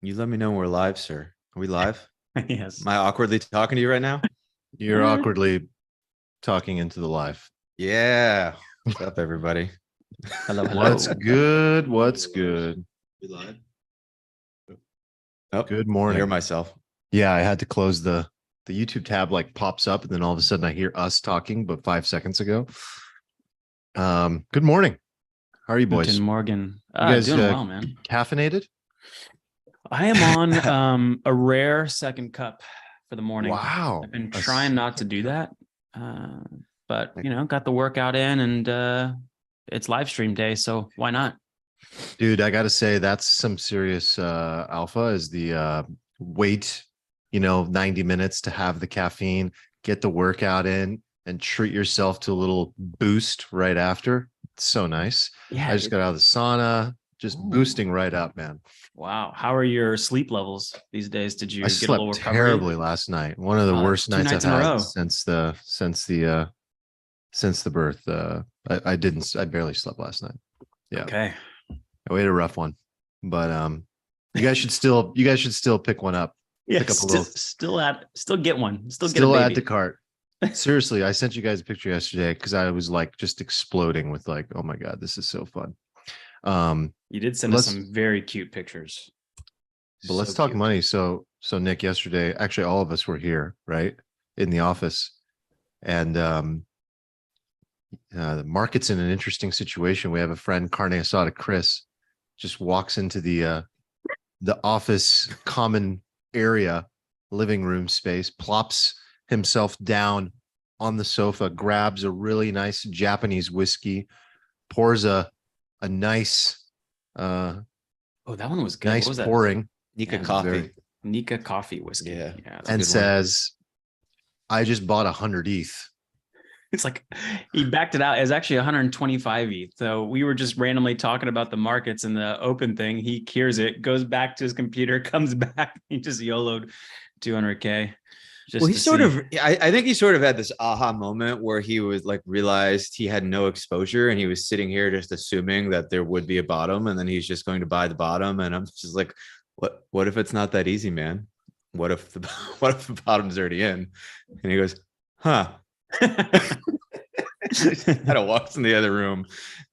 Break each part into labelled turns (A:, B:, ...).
A: You let me know when we're live, sir. Are we live?
B: Yes.
A: Am I awkwardly talking to you right now?
C: You're awkwardly talking into the live.
A: Yeah. What's up, everybody?
B: Hello, hello.
C: What's good? What's good?
A: We live? Oh,
C: Good
A: I
C: morning.
A: hear myself.
C: Yeah, I had to close the YouTube tab, like pops up, and then all of a sudden I hear us talking, but 5 seconds ago. Good morning. How are you boys?
B: Guten Morgen.
C: You guys
B: Doing well, man.
C: caffeinated?
B: I am on a rare second cup for the morning.
C: Wow.
B: I've been trying not to do that. But got the workout in, and it's live stream day, so why not?
C: Dude, I gotta say that's some serious alpha is the wait, 90 minutes to have the caffeine, get the workout in, and treat yourself to a little boost right after. It's so nice.
B: Yeah.
C: I just got out of the sauna, just boosting right up, man.
B: Wow. How are your sleep levels these days? Did you
C: I
B: get a little
C: slept
B: recovery?
C: terribly last night. One of the worst
B: Two
C: nights
B: nights
C: I've
B: in a
C: had
B: row.
C: since the birth. I barely slept last night. Yeah.
B: Okay.
C: We had a rough one, but you guys should still pick one up.
B: Yeah.
C: Pick up a little.
B: Still get one. Still get
C: Still
B: a
C: add
B: baby.
C: to cart. Seriously, I sent you guys a picture yesterday because I was like just exploding with like, oh my god, this is so fun.
B: You did send us some very cute pictures.
C: But let's talk money. So Nick, yesterday, actually all of us were here, right? In the office. And the market's in an interesting situation. We have a friend, Carne Asada Chris, just walks into the office common area, living room space, plops himself down on the sofa, grabs a really nice Japanese whiskey, pours a nice
B: oh, that one was good.
C: nice
B: What was that?
C: pouring.
A: Nika
B: Yeah,
A: coffee.
B: Nika coffee whiskey.
A: Yeah.
B: That's
C: And
B: a good one.
C: says, I just bought 100 ETH.
B: It's like he backed it out. It's actually 125 ETH. So we were just randomly talking about the markets and the open thing. He hears it, goes back to his computer, comes back. He just YOLO'd 200K.
A: Well, I think he sort of had this aha moment where he was like realized he had no exposure and he was sitting here just assuming that there would be a bottom and then he's just going to buy the bottom. And I'm just like, what if it's not that easy, man? What if the bottom's already in? And he goes, huh. Kind of walks in the other room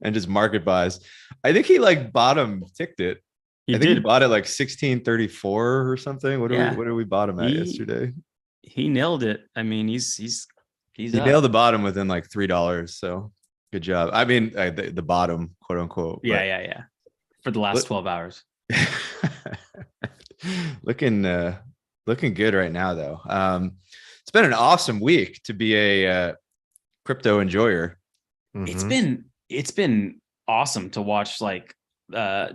A: and just market buys. I think he like bottom ticked it. I think he bought it like 1634 or something. What did we bottom at yesterday?
B: He nailed it. I mean, he
A: nailed the bottom within like $3. So good job. I mean, the bottom, quote unquote.
B: Yeah. For the last 12 hours.
A: Looking good right now, though. It's been an awesome week to be a crypto enjoyer.
C: Mm-hmm.
B: It's been awesome to watch, like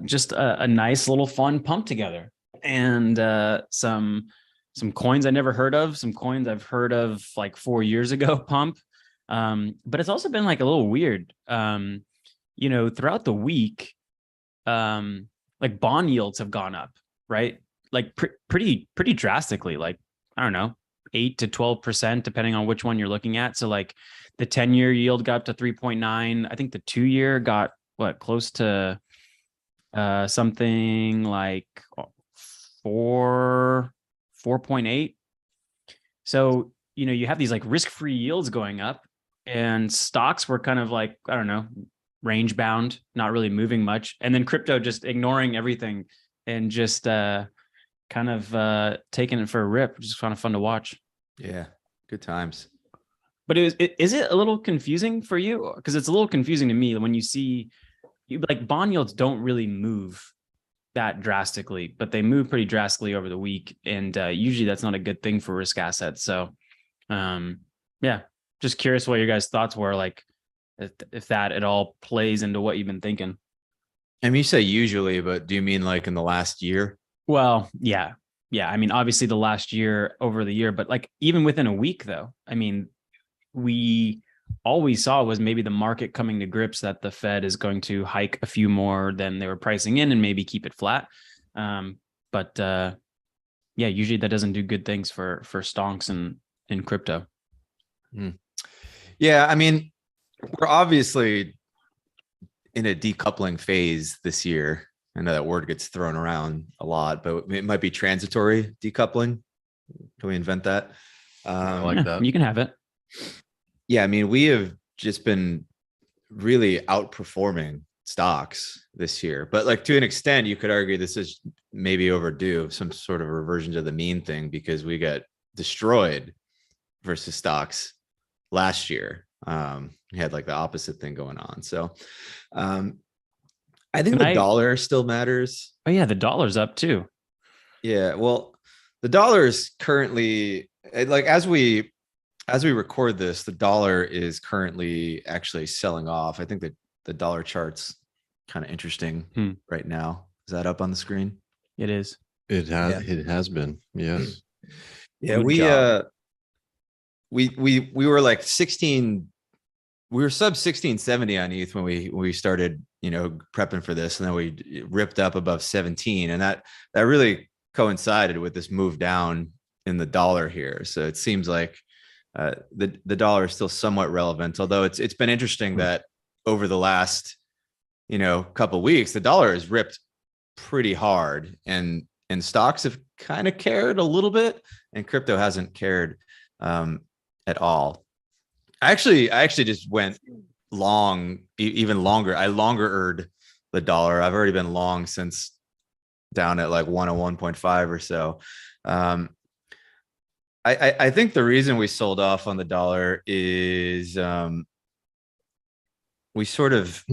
B: just a nice little fun pump together, and some coins I never heard of, some coins I've heard of like 4 years ago pump. But it's also been like a little weird. Throughout the week, like bond yields have gone up, right? Like pretty drastically, like, I don't know, 8 to 12%, depending on which one you're looking at. So like the 10-year yield got up to 3.9. I think the 2-year got close to something like 4.8. So, you have these like risk-free yields going up, and stocks were kind of like, I don't know, range bound, not really moving much. And then crypto just ignoring everything and just kind of taking it for a rip, which is kind of fun to watch.
A: Yeah, good times.
B: But is it a little confusing for you? Because it's a little confusing to me when you see like bond yields don't really move that drastically, but they move pretty drastically over the week, and usually that's not a good thing for risk assets. So, yeah, just curious what your guys' thoughts were, like if that at all plays into what you've been thinking.
A: I mean, you say usually, but do you mean like in the last year?
B: Well, yeah. I mean, obviously the last year over the year, but like even within a week, though, I mean, all we saw was maybe the market coming to grips that the Fed is going to hike a few more than they were pricing in and maybe keep it flat. But yeah, usually that doesn't do good things for stonks and in crypto.
A: Yeah, I mean, we're obviously in a decoupling phase this year. I know that word gets thrown around a lot, but it might be transitory decoupling. Can we invent that?
C: I like
B: Yeah,
C: that.
B: you can have it.
A: Yeah, I mean, we have just been really outperforming stocks this year, but like to an extent, you could argue this is maybe overdue, some sort of reversion to the mean thing, because we got destroyed versus stocks last year. We had like the opposite thing going on. So I think the dollar still matters.
B: Oh yeah, the dollar's up too.
A: Yeah, well, the dollar is currently, like, as we record this, the dollar is currently actually selling off. I think that the dollar chart's kind of interesting right now. Is that up on the screen?
B: It is.
C: It has been. Yes.
A: Yeah,
B: Good
A: we
B: job.
A: we were like 16, we were sub 1670 on ETH when we started, prepping for this, and then we ripped up above 17, and that really coincided with this move down in the dollar here. So it seems like the dollar is still somewhat relevant, although it's been interesting that over the last couple of weeks the dollar has ripped pretty hard, and stocks have kind of cared a little bit, and crypto hasn't cared at all. I actually just went long, even longer. I longer-ed the dollar. I've already been long since down at like 101.5 or so. I think the reason we sold off on the dollar is we sort of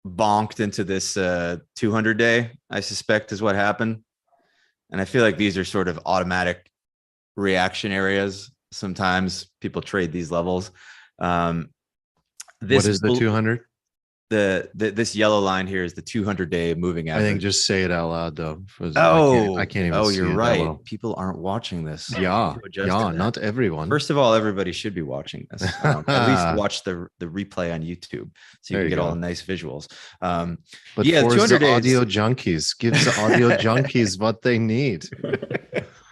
A: bonked into this 200-day, I suspect, is what happened. And I feel like these are sort of automatic reaction areas. Sometimes people trade these levels.
C: What is the 200?
A: This yellow line here is the 200-day moving average.
C: I think just say it out loud though.
A: I
C: can't even.
A: Oh,
C: see
A: you're
C: it
A: right.
C: well.
A: People aren't watching this.
C: Yeah, not everyone.
A: First of all, everybody should be watching this. At least watch the replay on YouTube so you can get all the nice visuals.
C: But
A: yeah,
C: for
A: 200
C: the
A: days,
C: audio junkies, gives the audio junkies what they need.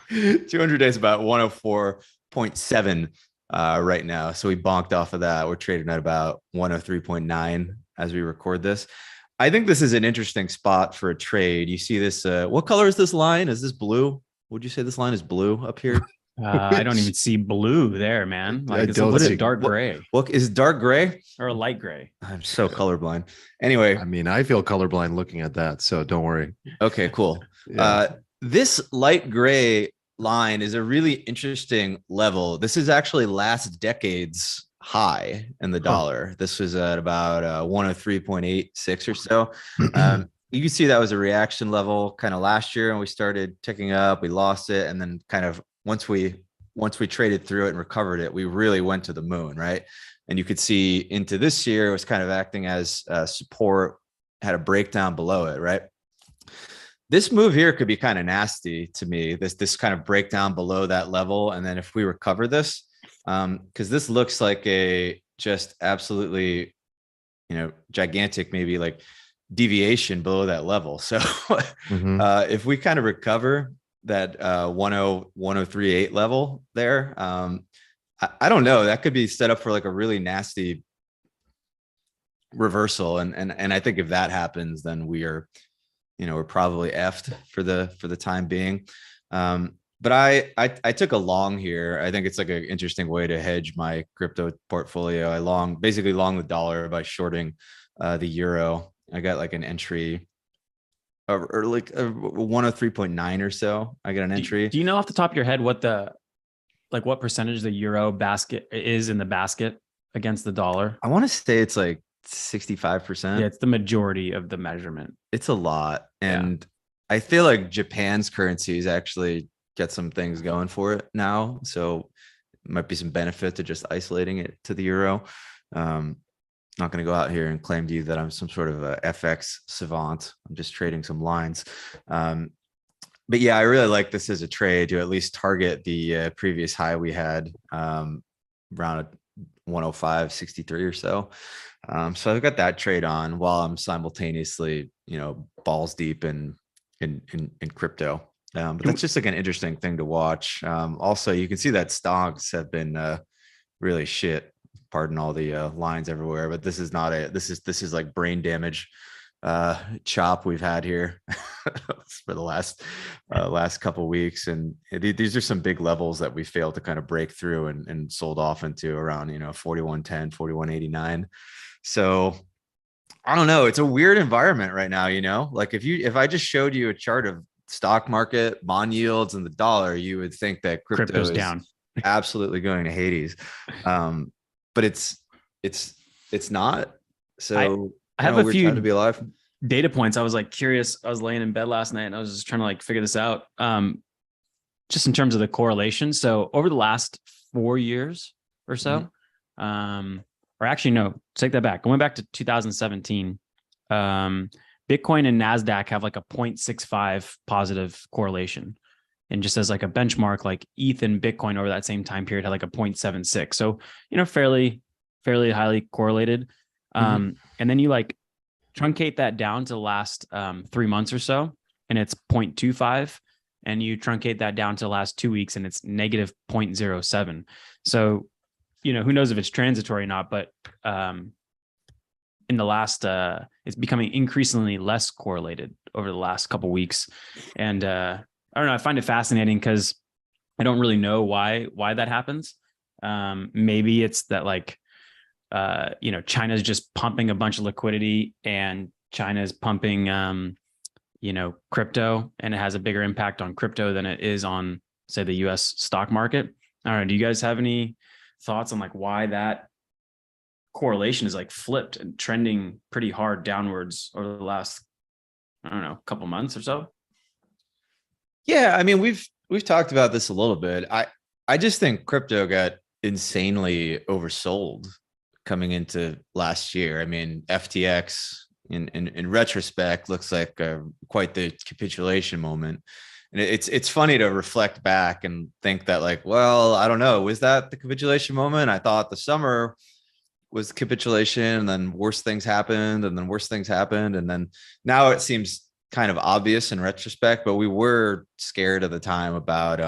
A: 200 days about 104.7 right now. So we bonked off of that. We're trading at about 103.9 as we record this. I think this is an interesting spot for a trade. You see this, what color is this line? Is this blue? Would you say this line is blue up here?
B: I don't even see blue there, man. Like it's a dark gray.
A: What is dark gray
B: or a light gray?
A: I'm so colorblind. Anyway,
C: I mean, I feel colorblind looking at that, so don't worry.
A: Okay, cool. Yeah. This light gray line is a really interesting level. This is actually last decade's high in the dollar. This was at about 103.86 or so. You can see that was a reaction level kind of last year, and we started ticking up. We lost it, and then kind of once we traded through it and recovered it, we really went to the moon, right? And you could see into this year, it was kind of acting as support, had a breakdown below it, right? This move here could be kind of nasty to me. This kind of breakdown below that level, and then if we recover this, because this looks like a just absolutely, gigantic, maybe like deviation below that level. So if we kind of recover that 1038 level there, I don't know, that could be set up for like a really nasty reversal. And I think if that happens, then we are, we're probably effed for the time being. But I took a long here. I think it's like an interesting way to hedge my crypto portfolio. I basically long the dollar by shorting the euro. I got like an entry or like 103.9 or so. I got an entry.
B: Do you know off the top of your head what percentage the euro basket is in the basket against the dollar?
A: I want to say it's like 65%.
B: Yeah, it's the majority of the measurement.
A: It's a lot. And I feel like Japan's currencies actually get some things going for it now. So it might be some benefit to just isolating it to the euro. Not going to go out here and claim to you that I'm some sort of a FX savant. I'm just trading some lines. But yeah, I really like this as a trade to at least target the previous high we had around 105.63 or so. So I've got that trade on while I'm simultaneously, balls deep in crypto. But that's just like an interesting thing to watch. Also, you can see that stocks have been really shit. Pardon all the lines everywhere, but this is not this is like brain damage chop we've had here for the last couple of weeks, and these are some big levels that we failed to kind of break through and sold off into around 4110, 4189. So I don't know, it's a weird environment right now. Like if I just showed you a chart of stock market, bond yields, and the dollar, you would think that crypto
B: Crypto's
A: is
B: down.
A: absolutely going to Hades. But it's not.
B: I
A: So
B: I
A: kind
B: have
A: of a
B: a
A: weird time to
B: few
A: be alive.
B: data points. I was like curious. I was laying in bed last night and I was just trying to like figure this out. Just in terms of the correlation. So over the last 4 years or so, or actually, no, take that back. Going back to 2017, Bitcoin and NASDAQ have like a 0.65 positive correlation. And just as like a benchmark, like ETH and Bitcoin over that same time period had like a 0.76. So, fairly highly correlated. And then you like truncate that down to the last 3 months or so, and it's 0.25. And you truncate that down to the last 2 weeks and it's negative 0.07. So, who knows if it's transitory or not, but in the last, it's becoming increasingly less correlated over the last couple of weeks. And I don't know, I find it fascinating because I don't really know why that happens. Maybe it's that like, China's just pumping a bunch of liquidity and China's pumping, crypto, and it has a bigger impact on crypto than it is on, say, the US stock market. I don't know. Do you guys have any thoughts on like why that correlation is like flipped and trending pretty hard downwards over the last, I don't know, couple months or so?
A: Yeah, I mean, we've talked about this a little bit. I just think crypto got insanely oversold coming into last year. I mean, FTX in retrospect looks like quite the capitulation moment. And it's funny to reflect back and think that like, well, I don't know, was that the capitulation moment? I thought the summer was capitulation, and then worse things happened, and then worse things happened, and then now it seems kind of obvious in retrospect, but we were scared at the time about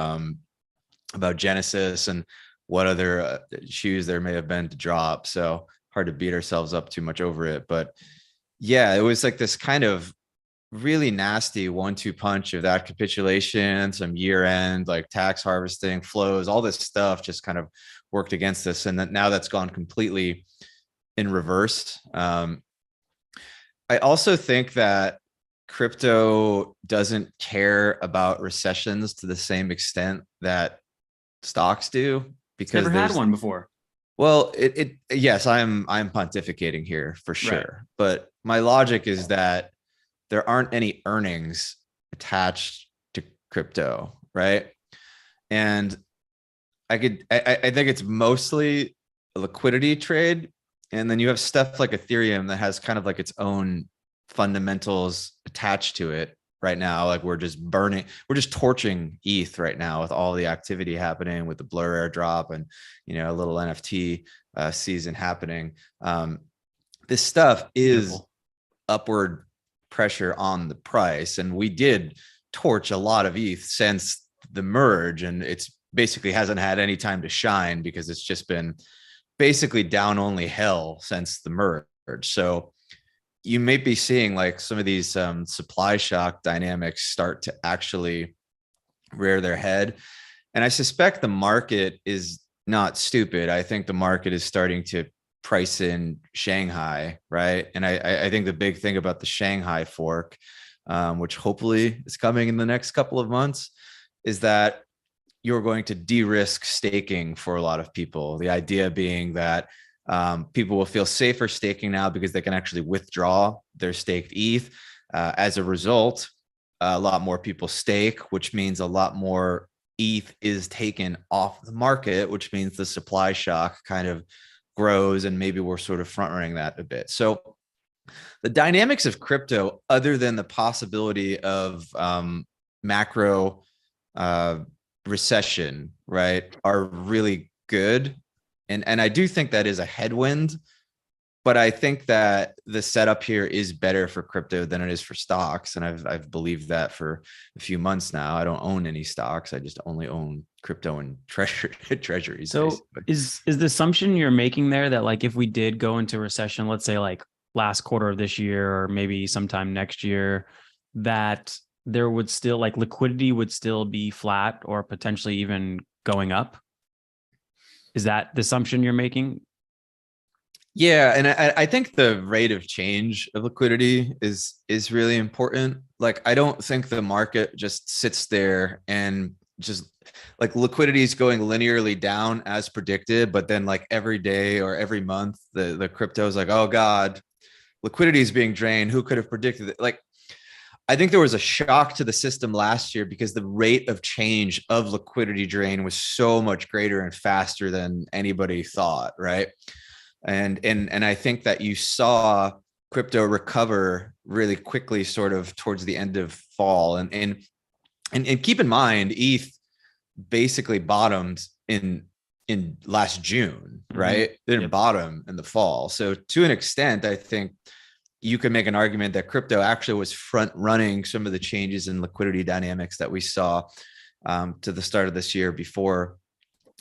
A: Genesis and what other shoes there may have been to drop. So hard to beat ourselves up too much over it. But yeah, it was like this kind of really nasty 1-2 punch of that capitulation, some year end, like tax harvesting flows, all this stuff just kind of worked against us. And that now that's gone completely in reverse. I also think that crypto doesn't care about recessions to the same extent that stocks do, because
B: Never had
A: there's,
B: one before.
A: well, yes, I'm pontificating here for sure.
B: Right.
A: But my logic is that there aren't any earnings attached to crypto, right? And I think it's mostly a liquidity trade. And then you have stuff like Ethereum that has kind of like its own fundamentals attached to it right now. Like we're just torching ETH right now with all the activity happening with the Blur airdrop and, a little NFT season happening. This stuff is
B: Beautiful.
A: upward pressure on the price. And we did torch a lot of ETH since the merge, and it's basically hasn't had any time to shine because it's just been basically down only hell since the merge. So you may be seeing like some of these supply shock dynamics start to actually rear their head. And I suspect the market is not stupid. I think the market is starting to price in Shanghai, right? And I think the big thing about the Shanghai fork, which hopefully is coming in the next couple of months, is that you're going to de-risk staking for a lot of people. The idea being that people will feel safer staking now because they can actually withdraw their staked ETH. As a result, a lot more people stake, which means a lot more ETH is taken off the market, which means the supply shock kind of grows, and maybe we're sort of front running that a bit. So the dynamics of crypto, other than the possibility of macro recession, right, are really good. And I do think that is a headwind, but I think that the setup here is better for crypto than it is for stocks. And I've believed that for a few months now. I don't own any stocks. I just only own crypto and treasuries.
B: So
A: basically.
B: is the assumption you're making there that like if we did go into recession, let's say like last quarter of this year or maybe sometime next year, that there would still, like, liquidity would still be flat or potentially even going up? Is that the assumption you're making?
A: Yeah, and I think the rate of change of liquidity is really important. Like, I don't think the market just sits there and just like liquidity is going linearly down as predicted, but then like every day or every month, the crypto is like, oh God, liquidity is being drained. Who could have predicted it? Like, I think there was a shock to the system last year because the rate of change of liquidity drain was so much greater and faster than anybody thought, right? And I think that you saw crypto recover really quickly sort of towards the end of fall. And keep in mind, ETH basically bottomed in last June, right? They didn't bottom in the fall. So to an extent, I think you could make an argument that crypto actually was front running some of the changes in liquidity dynamics that we saw to the start of this year before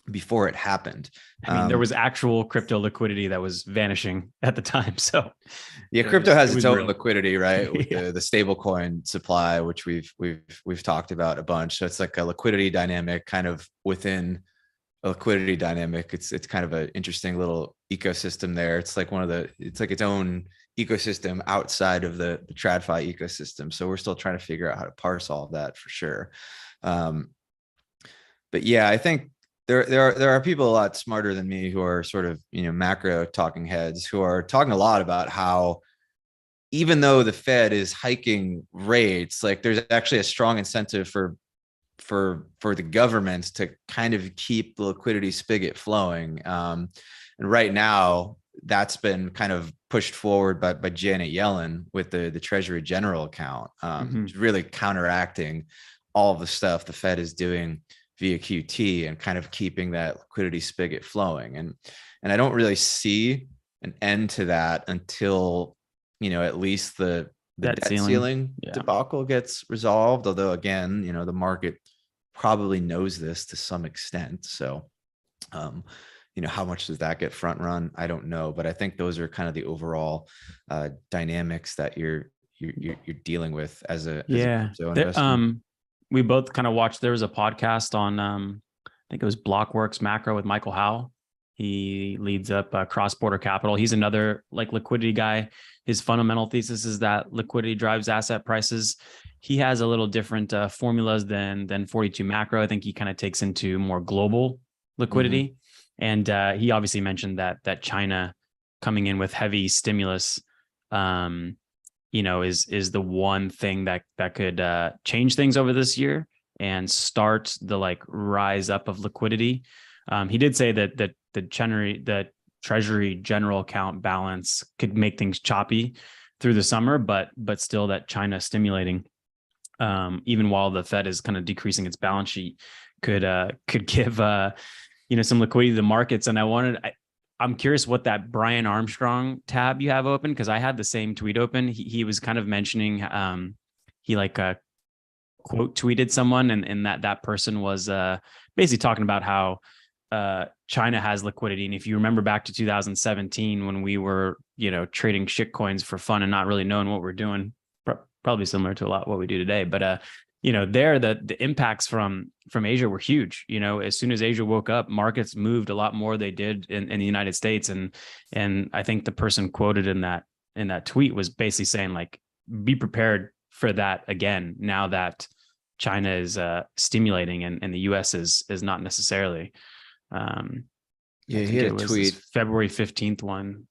A: it happened.
B: I mean, there was actual crypto liquidity that was vanishing at the time. So
A: yeah, crypto has its own
B: real
A: liquidity, right? With
B: Yeah.
A: the stablecoin supply, which we've talked about a bunch. So it's like a liquidity dynamic kind of within a liquidity dynamic. It's kind of an interesting little ecosystem there. It's like it's like its own ecosystem outside of the TradFi ecosystem. So we're still trying to figure out how to parse all of that for sure. But yeah, I think there are people a lot smarter than me who are sort of, macro talking heads who are talking a lot about how even though the Fed is hiking rates, like there's actually a strong incentive for the government to kind of keep the liquidity spigot flowing. And right now, that's been kind of pushed forward by Janet Yellen with the Treasury General account, really counteracting all of the stuff the Fed is doing via QT and kind of keeping that liquidity spigot flowing. And I don't really see an end to that until, at least the debt ceiling debacle gets resolved. Although again, the market probably knows this to some extent. So, how much does that get front run? I don't know, but I think those are kind of the overall dynamics that you're dealing with as a crypto investor.
B: We both kind of watched. There was a podcast on, I think it was Blockworks Macro with Michael Howe. He leads up Cross Border Capital. He's another like liquidity guy. His fundamental thesis is that liquidity drives asset prices. He has a little different formulas than 42 Macro. I think he kind of takes into more global liquidity. And he obviously mentioned that China coming in with heavy stimulus, is the one thing that could change things over this year and start the like rise up of liquidity. He did say that the Treasury General account balance could make things choppy through the summer, but still that China stimulating, even while the Fed is kind of decreasing its balance sheet, could give some liquidity to the markets. And I'm curious what that Brian Armstrong tab you have open, because I had the same tweet open. He was kind of mentioning he quote tweeted someone, and that person was basically talking about how China has liquidity. And if you remember back to 2017 when we were trading shit coins for fun and not really knowing what we're doing, probably similar to a lot what we do today, but there the impacts from Asia were huge. As soon as Asia woke up, markets moved a lot more they did in the United States. And I think the person quoted in that tweet was basically saying, like, be prepared for that again, now that China is stimulating and the US is not necessarily.
A: Yeah, he had a tweet.
B: February 15th one.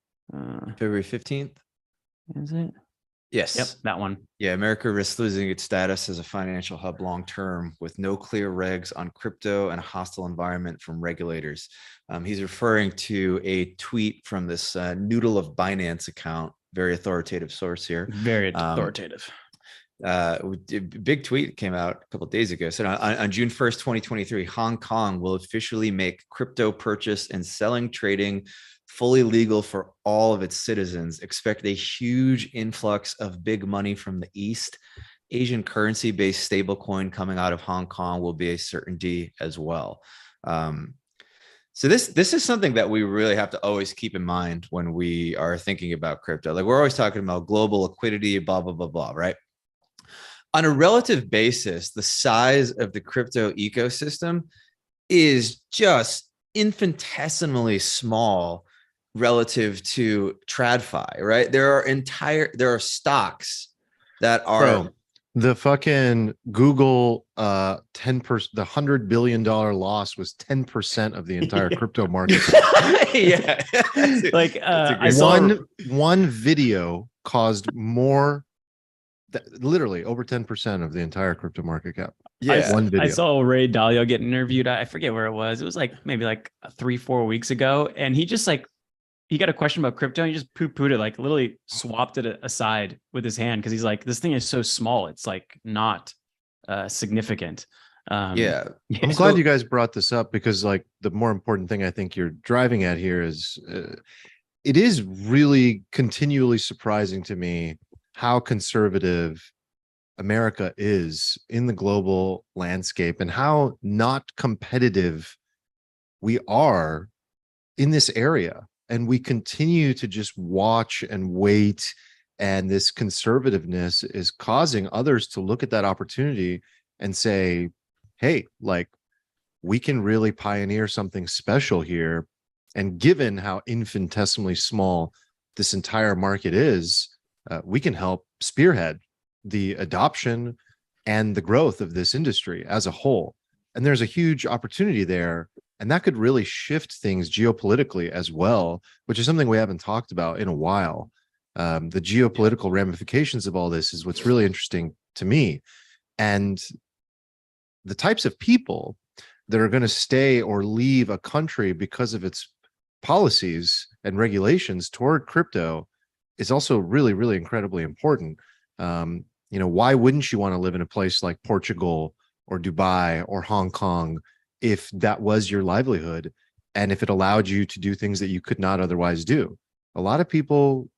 A: February 15th?
B: Is it?
A: Yes.
B: Yep, that one.
A: Yeah, America risks losing its status as a financial hub long term with no clear regs on crypto and a hostile environment from regulators. He's referring to a tweet from this Noodle of Binance account, very authoritative source here.
B: Very authoritative.
A: Big tweet came out a couple of days ago. So on June 1st, 2023, Hong Kong will officially make crypto purchase and selling trading fully legal for all of its citizens. Expect a huge influx of big money from the East. Asian currency-based stablecoin coming out of Hong Kong will be a certainty as well. So this is something that we really have to always keep in mind when we are thinking about crypto. Like we're always talking about global liquidity, blah, blah, blah, blah, right? On a relative basis, the size of the crypto ecosystem is just infinitesimally small relative to TradFi, right? There are stocks that are
C: Bro, the fucking Google 10%, the $100 billion loss was 10% of the entire crypto market.
A: yeah.
B: Like I
C: one
B: saw
C: one video caused more, literally over 10% of the entire crypto market cap.
A: Yeah.
C: One video.
B: I saw Ray Dalio get interviewed. I forget where it was. It was like maybe like 3-4 weeks ago. And he just like, he got a question about crypto. And he just poo-pooed it, like literally swapped it aside with his hand. Cause he's like, this thing is so small. It's like not significant.
A: Yeah.
C: I'm glad you guys brought this up, because like the more important thing I think you're driving at here is it is really continually surprising to me how conservative America is in the global landscape and how not competitive we are in this area. And we continue to just watch and wait. And this conservativeness is causing others to look at that opportunity and say, hey, like, we can really pioneer something special here. And given how infinitesimally small this entire market is, we can help spearhead the adoption and the growth of this industry as a whole. And there's a huge opportunity there. And that could really shift things geopolitically as well, which is something we haven't talked about in a while. The geopolitical ramifications of all this is what's really interesting to me. And the types of people that are going to stay or leave a country because of its policies and regulations toward crypto is also really, really incredibly important. Why wouldn't you want to live in a place like Portugal or Dubai or Hong Kong if that was your livelihood and if it allowed you to do things that you could not otherwise do? A lot of people,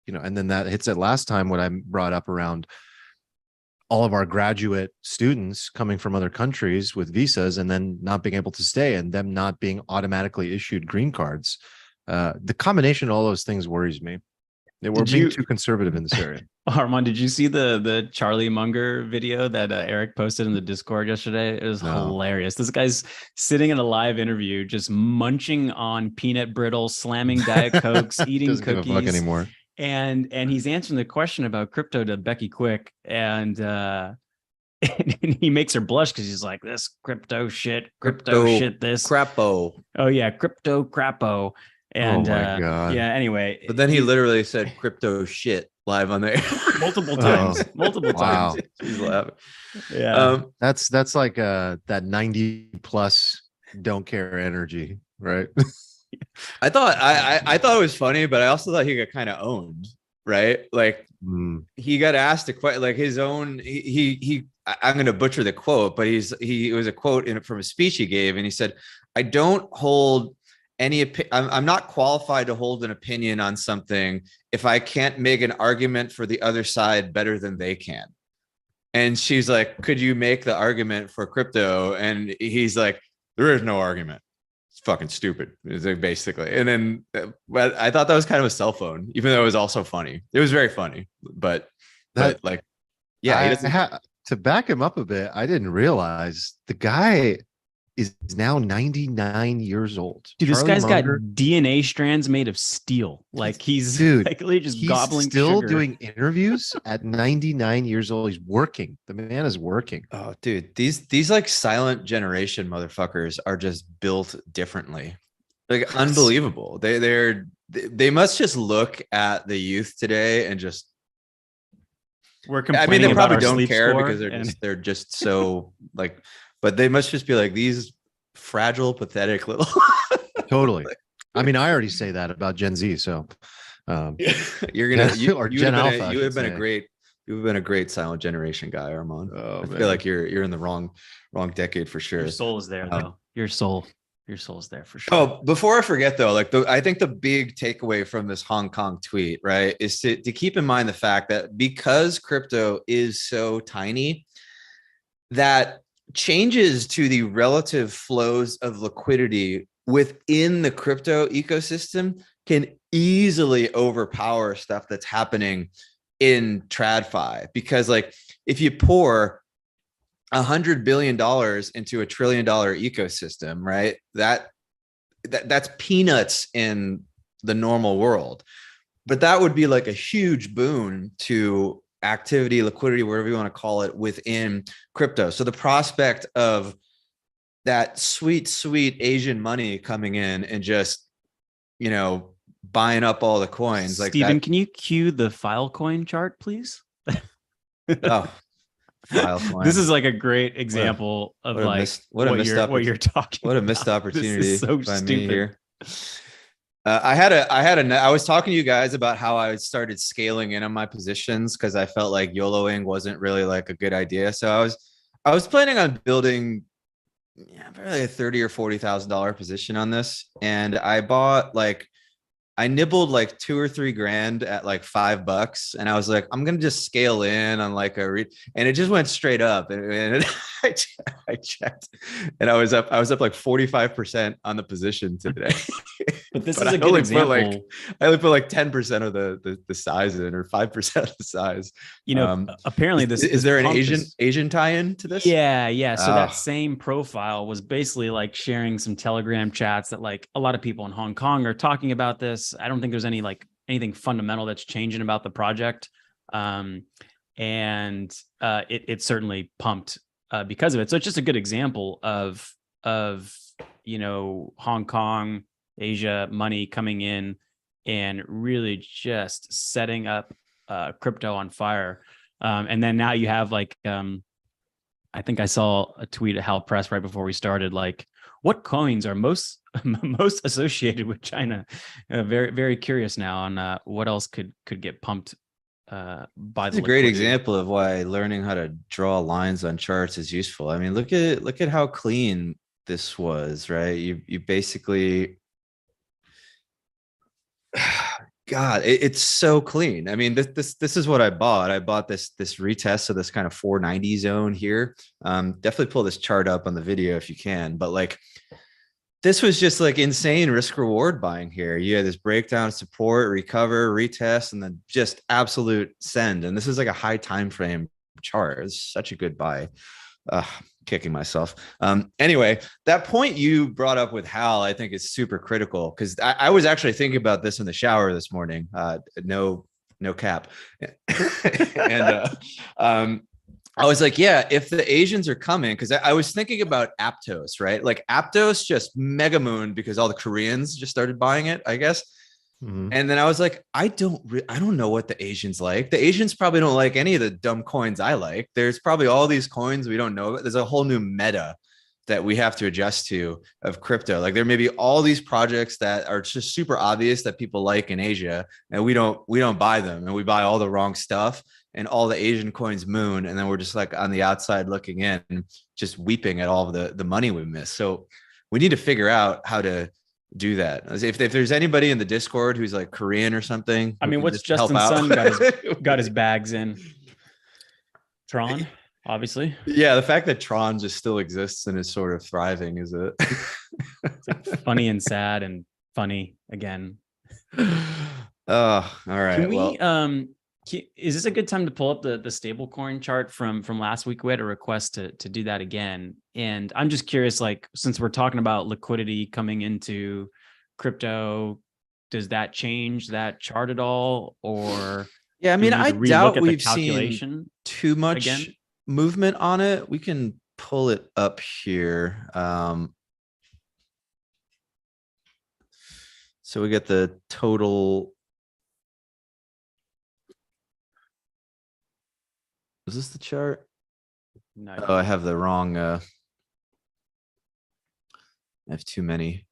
C: and then that hits at last time what I brought up around all of our graduate students coming from other countries with visas and then not being able to stay and them not being automatically issued green cards. The combination of all those things worries me. We're being too conservative in this area.
B: Armand, did you see the Charlie Munger video that Eric posted in the Discord yesterday? It was hilarious. This guy's sitting in a live interview, just munching on peanut brittle, slamming Diet Cokes, eating
C: Doesn't
B: cookies
C: give a fuck anymore.
B: And he's answering the question about crypto to Becky Quick, and and he makes her blush because he's like, this crypto shit, this
A: crapo.
B: Oh yeah, crypto crapo. And
C: oh my God.
B: Yeah, anyway.
A: But then he literally said crypto shit live on there
B: multiple times. Multiple
C: wow.
B: times.
A: He's laughing.
B: Yeah.
C: That's like that 90 plus don't care energy, right?
A: I thought it was funny, but I also thought he got kind of owned, right? Like he got asked a question, like his own. I'm going to butcher the quote, but it was a quote from a speech he gave, and he said, "I don't hold any. I'm not qualified to hold an opinion on something if I can't make an argument for the other side better than they can." And she's like, "Could you make the argument for crypto?" And he's like, "There is no argument. It's fucking stupid," basically. And then, but I thought that was kind of a cell phone, even though it was also funny. It was very funny, but like, yeah,
C: to back him up a bit, I didn't realize the guy is now 99 years old.
B: Dude, this guy's got DNA strands made of steel. Like he's like literally just gobbling
C: still
B: sugar.
C: Doing interviews at 99 years old. He's working. The man is working.
A: Oh, dude, these like silent generation motherfuckers are just built differently. Like unbelievable. They must just look at the youth today and just.
B: We're complaining
A: they probably
B: about our
A: don't care
B: score
A: because they're just so like. But they must just be like these fragile, pathetic little.
C: Totally. I mean, I already say that about Gen Z. So
A: you're gonna
C: or Gen Alpha.
A: You have been a great silent generation guy, Armand.
C: Oh,
A: I feel like you're in the wrong decade for sure.
B: Your soul is there though. Your soul is there for sure.
A: Oh, before I forget though, like I think the big takeaway from this Hong Kong tweet, right, is to keep in mind the fact that because crypto is so tiny, that changes to the relative flows of liquidity within the crypto ecosystem can easily overpower stuff that's happening in TradFi. Because like if you pour $100 billion into $1 trillion ecosystem, right? That's peanuts in the normal world. But that would be like a huge boon to activity, liquidity, whatever you want to call it, within crypto. So the prospect of that sweet Asian money coming in and just, buying up all the coins like
B: Steven,
A: that.
B: can you cue the Filecoin chart, please?
A: Oh, Filecoin.
B: This is like a great example of like what you're talking.
A: What a missed
B: about.
A: opportunity
B: This is so
A: by
B: stupid.
A: me here. I was talking to you guys about how I started scaling in on my positions because I felt like YOLOing wasn't really like a good idea. So I was planning on building probably a $30,000 or $40,000 position on this, and I nibbled like 2 or 3 grand at like $5, and I was like, I'm gonna just scale in on like and it just went straight up, and I checked, and I was up like 45% on the position today.
B: But this is a good example.
A: I only put like 10% of the size in, or 5% of the size.
B: Apparently
A: is there an Asian tie-in to this?
B: Yeah. So that same profile was basically like sharing some Telegram chats that like a lot of people in Hong Kong are talking about this. I don't think there's anything fundamental that's changing about the project. It certainly pumped because of it. So it's just a good example of Hong Kong, Asia money coming in and really just setting up crypto on fire. And then now you have like, I think I saw a tweet at Hal Press right before we started, like, what coins are most associated with China? Very, very curious now on what else could get pumped by the
A: It's a great example of why learning how to draw lines on charts is useful. I mean, look at how clean this was, right? You basically, God, it's so clean. I mean, this is what I bought. I bought this retest of this kind of 490 zone here. Definitely pull this chart up on the video if you can. But like, this was just like insane risk reward buying here. You had this breakdown, support, recover, retest, and then just absolute send. And this is like a high time frame chart. It's such a good buy. Kicking myself. Anyway, that point you brought up with Hal, I think is super critical, because I was actually thinking about this in the shower this morning. No cap. And I was like, yeah, if the Asians are coming, because I was thinking about Aptos, right? Like Aptos just mega moon because all the Koreans just started buying it, I guess. Mm-hmm. And then I was like, I don't know what the Asians like. The Asians probably don't like any of the dumb coins I like. There's probably all these coins we don't know. There's a whole new meta that we have to adjust to of crypto. Like there may be all these projects that are just super obvious that people like in Asia, and we don't buy them, and we buy all the wrong stuff, and all the Asian coins moon, and then we're just like on the outside looking in, just weeping at all of the money we miss. So we need to figure out how to do that. If there's anybody in the Discord who's like Korean or something,
B: I mean, what's Justin's son got his bags in? Tron, obviously.
A: Yeah, the fact that Tron just still exists and is sort of thriving is
B: it's like funny and sad and funny again.
A: Oh, all right.
B: Can we is this a good time to pull up the stablecoin chart from last week? We had a request to do that again. And I'm just curious, like, since we're talking about liquidity coming into crypto, does that change that chart at all? Or
A: yeah, I mean, I doubt we've seen too much movement on it. We can pull it up here. So we get the total. Is this the chart? No. Oh, I have the wrong. I have too many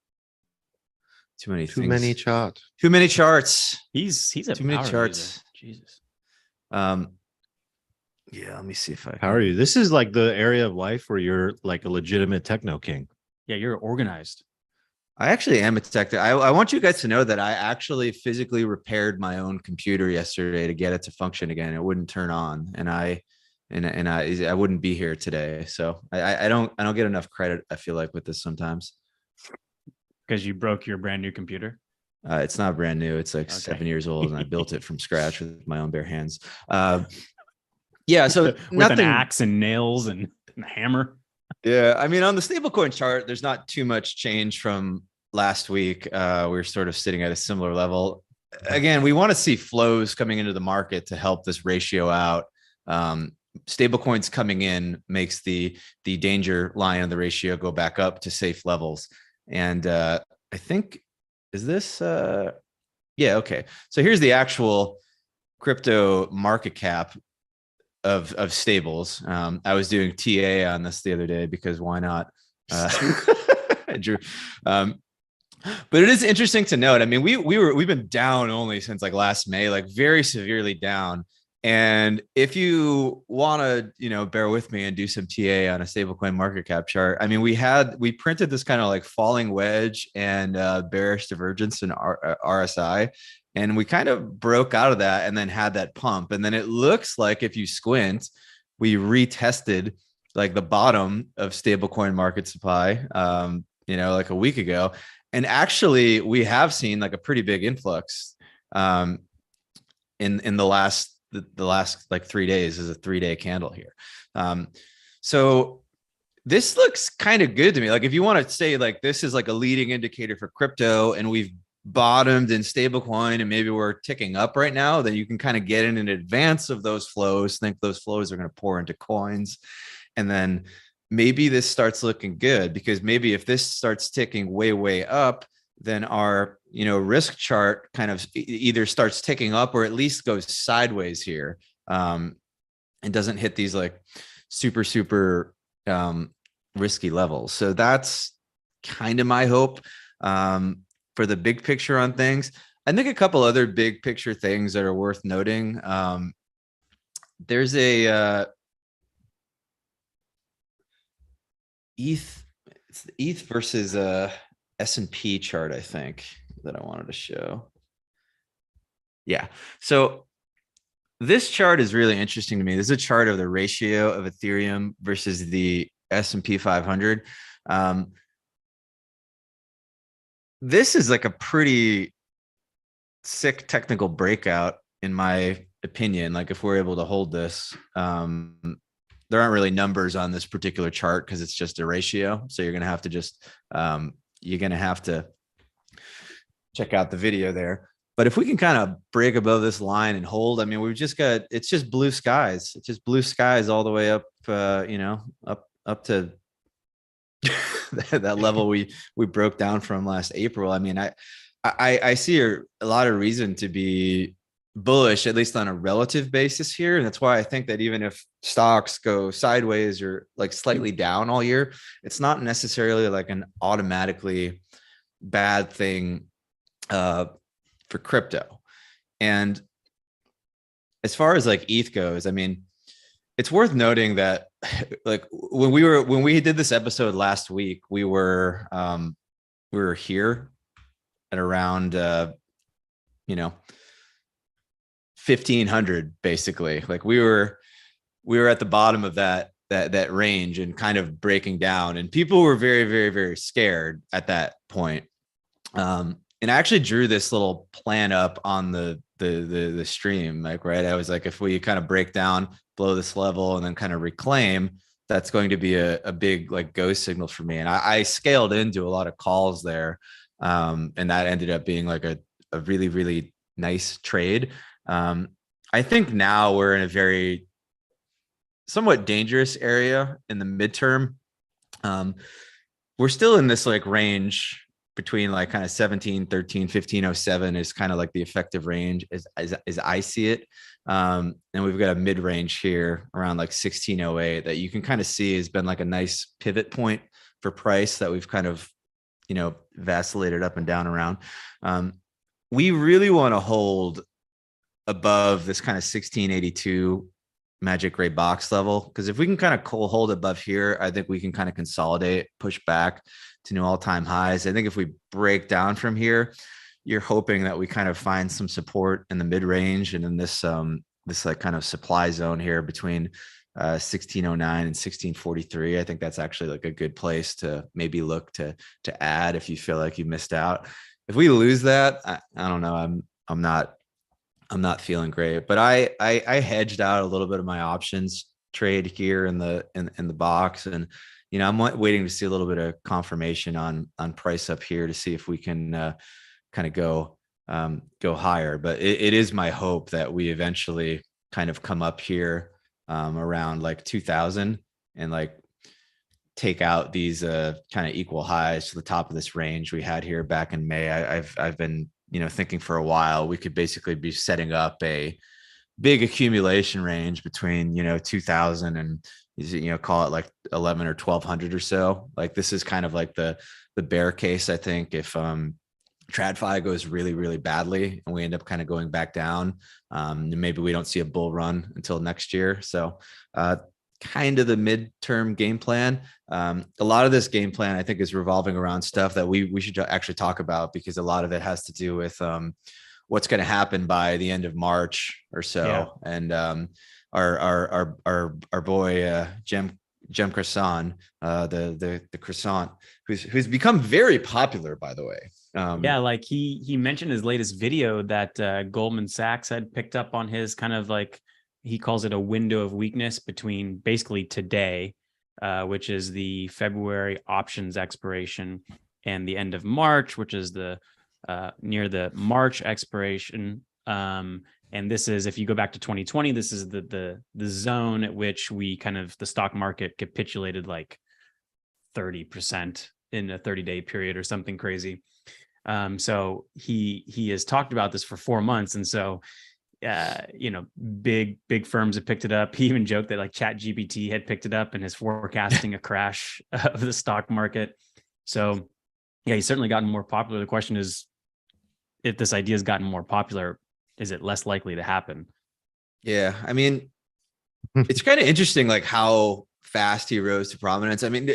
A: things.
C: Too many charts.
A: Too many charts.
B: He's a
A: too many charts.
B: User. Jesus.
A: Yeah, let me see if I.
C: How are you? This is like the area of life where you're like a legitimate techno king.
B: Yeah, you're organized.
A: I actually am a tech. I want you guys to know that I actually physically repaired my own computer yesterday to get it to function again. It wouldn't turn on, and I wouldn't be here today. So I don't get enough credit, I feel like, with this sometimes.
B: because you broke your brand new computer.
A: It's not brand new. It's like
B: Okay.
A: 7 years old, and I built it from scratch with my own bare hands. Yeah, so
B: with
A: nothing.
B: an axe and nails and a hammer.
A: Yeah, I mean, on the stablecoin chart, there's not too much change from last week. We're sort of sitting at a similar level. Again, we want to see flows coming into the market to help this ratio out. Stablecoins coming in makes the danger line of the ratio go back up to safe levels. And I think, is this? Yeah, okay. So here's the actual crypto market cap of stables. I was doing TA on this the other day because why not? Drew. But it is interesting to note. I mean, we've been down only since like last May, like very severely down. And if you want to, bear with me and do some TA on a stablecoin market cap chart, I mean, we printed this kind of like falling wedge and bearish divergence in RSI. And we kind of broke out of that and then had that pump. And then it looks like if you squint, we retested like the bottom of stablecoin market supply, like a week ago. And actually, we have seen like a pretty big influx in the last like 3 days. Is a 3-day candle here. So this looks kind of good to me. Like if you want to say like this is like a leading indicator for crypto, and we've bottomed in stablecoin and maybe we're ticking up right now, then you can kind of get in advance of those flows, think those flows are going to pour into coins. And then maybe this starts looking good, because maybe if this starts ticking way up, then our, risk chart kind of either starts ticking up or at least goes sideways here, and doesn't hit these like super risky levels. So that's kind of my hope. For the big picture on things, I think a couple other big picture things that are worth noting. There's a it's the ETH versus S&P chart, I think, that I wanted to show. Yeah. So this chart is really interesting to me. This is a chart of the ratio of Ethereum versus the S&P 500. This is like a pretty sick technical breakout, in my opinion. Like if we're able to hold this, there aren't really numbers on this particular chart because it's just a ratio. So you're going to have to check out the video there. But if we can kind of break above this line and hold, I mean, it's just blue skies. It's just blue skies all the way up, up to that level we broke down from last April. I mean, I see a lot of reason to be bullish, at least on a relative basis here. And that's why I think that even if stocks go sideways or like slightly down all year, it's not necessarily like an automatically bad thing for crypto. And as far as like ETH goes, I mean, it's worth noting that like when we did this episode last week, we were here at around 1500, basically. Like we were at the bottom of that range and kind of breaking down, and people were very, very, very scared at that point. And I actually drew this little plan up on the stream, like, right. I was like, if we kind of break down below this level and then kind of reclaim, that's going to be a big like go signal for me. And I scaled into a lot of calls there. And that ended up being like a really, really nice trade. I think now we're in a very somewhat dangerous area in the midterm. We're still in this like range between like kind of 1713, 1507 is kind of like the effective range as I see it. And we've got a mid range here around like 1608 that you can kind of see has been like a nice pivot point for price that we've kind of, vacillated up and down around. We really want to hold above this kind of 1682 magic gray box level, because if we can kind of hold above here, I think we can kind of consolidate, push back to new all-time highs. I think if we break down from here, you're hoping that we kind of find some support in the mid-range and in this like kind of supply zone here between 1609 and 1643. I think that's actually like a good place to maybe look to add if you feel like you missed out. If we lose that, I don't know. I'm not feeling great, but I hedged out a little bit of my options trade here in the box, and I'm waiting to see a little bit of confirmation on price up here to see if we can kind of go higher. But it is my hope that we eventually kind of come up here around like 2000 and like take out these kind of equal highs to the top of this range we had here back in May. I've been thinking for a while we could basically be setting up a big accumulation range between 2000 and call it like 11 or 1200 or so. Like this is kind of like the bear case. I think if TradFi goes really, really badly and we end up kind of going back down, maybe we don't see a bull run until next year. So kind of the midterm game plan. A lot of this game plan, I think, is revolving around stuff that we should actually talk about, because a lot of it has to do with what's going to happen by the end of March or so. Yeah. And our boy Jem Croissant, the croissant, who's become very popular, by the way.
B: Yeah, like he mentioned his latest video that Goldman Sachs had picked up on his kind of like, he calls it a window of weakness between basically today, which is the February options expiration, and the end of March, which is the near the March expiration. And this is, if you go back to 2020, this is the zone at which we kind of, the stock market capitulated like 30% in a 30-day period or something crazy. So he has talked about this for 4 months. And so, big firms have picked it up. He even joked that like ChatGPT had picked it up and is forecasting a crash of the stock market. So yeah, he's certainly gotten more popular. The question is, if this idea has gotten more popular, is it less likely to happen?
A: Yeah. I mean, it's kind of interesting, like how fast he rose to prominence. I mean,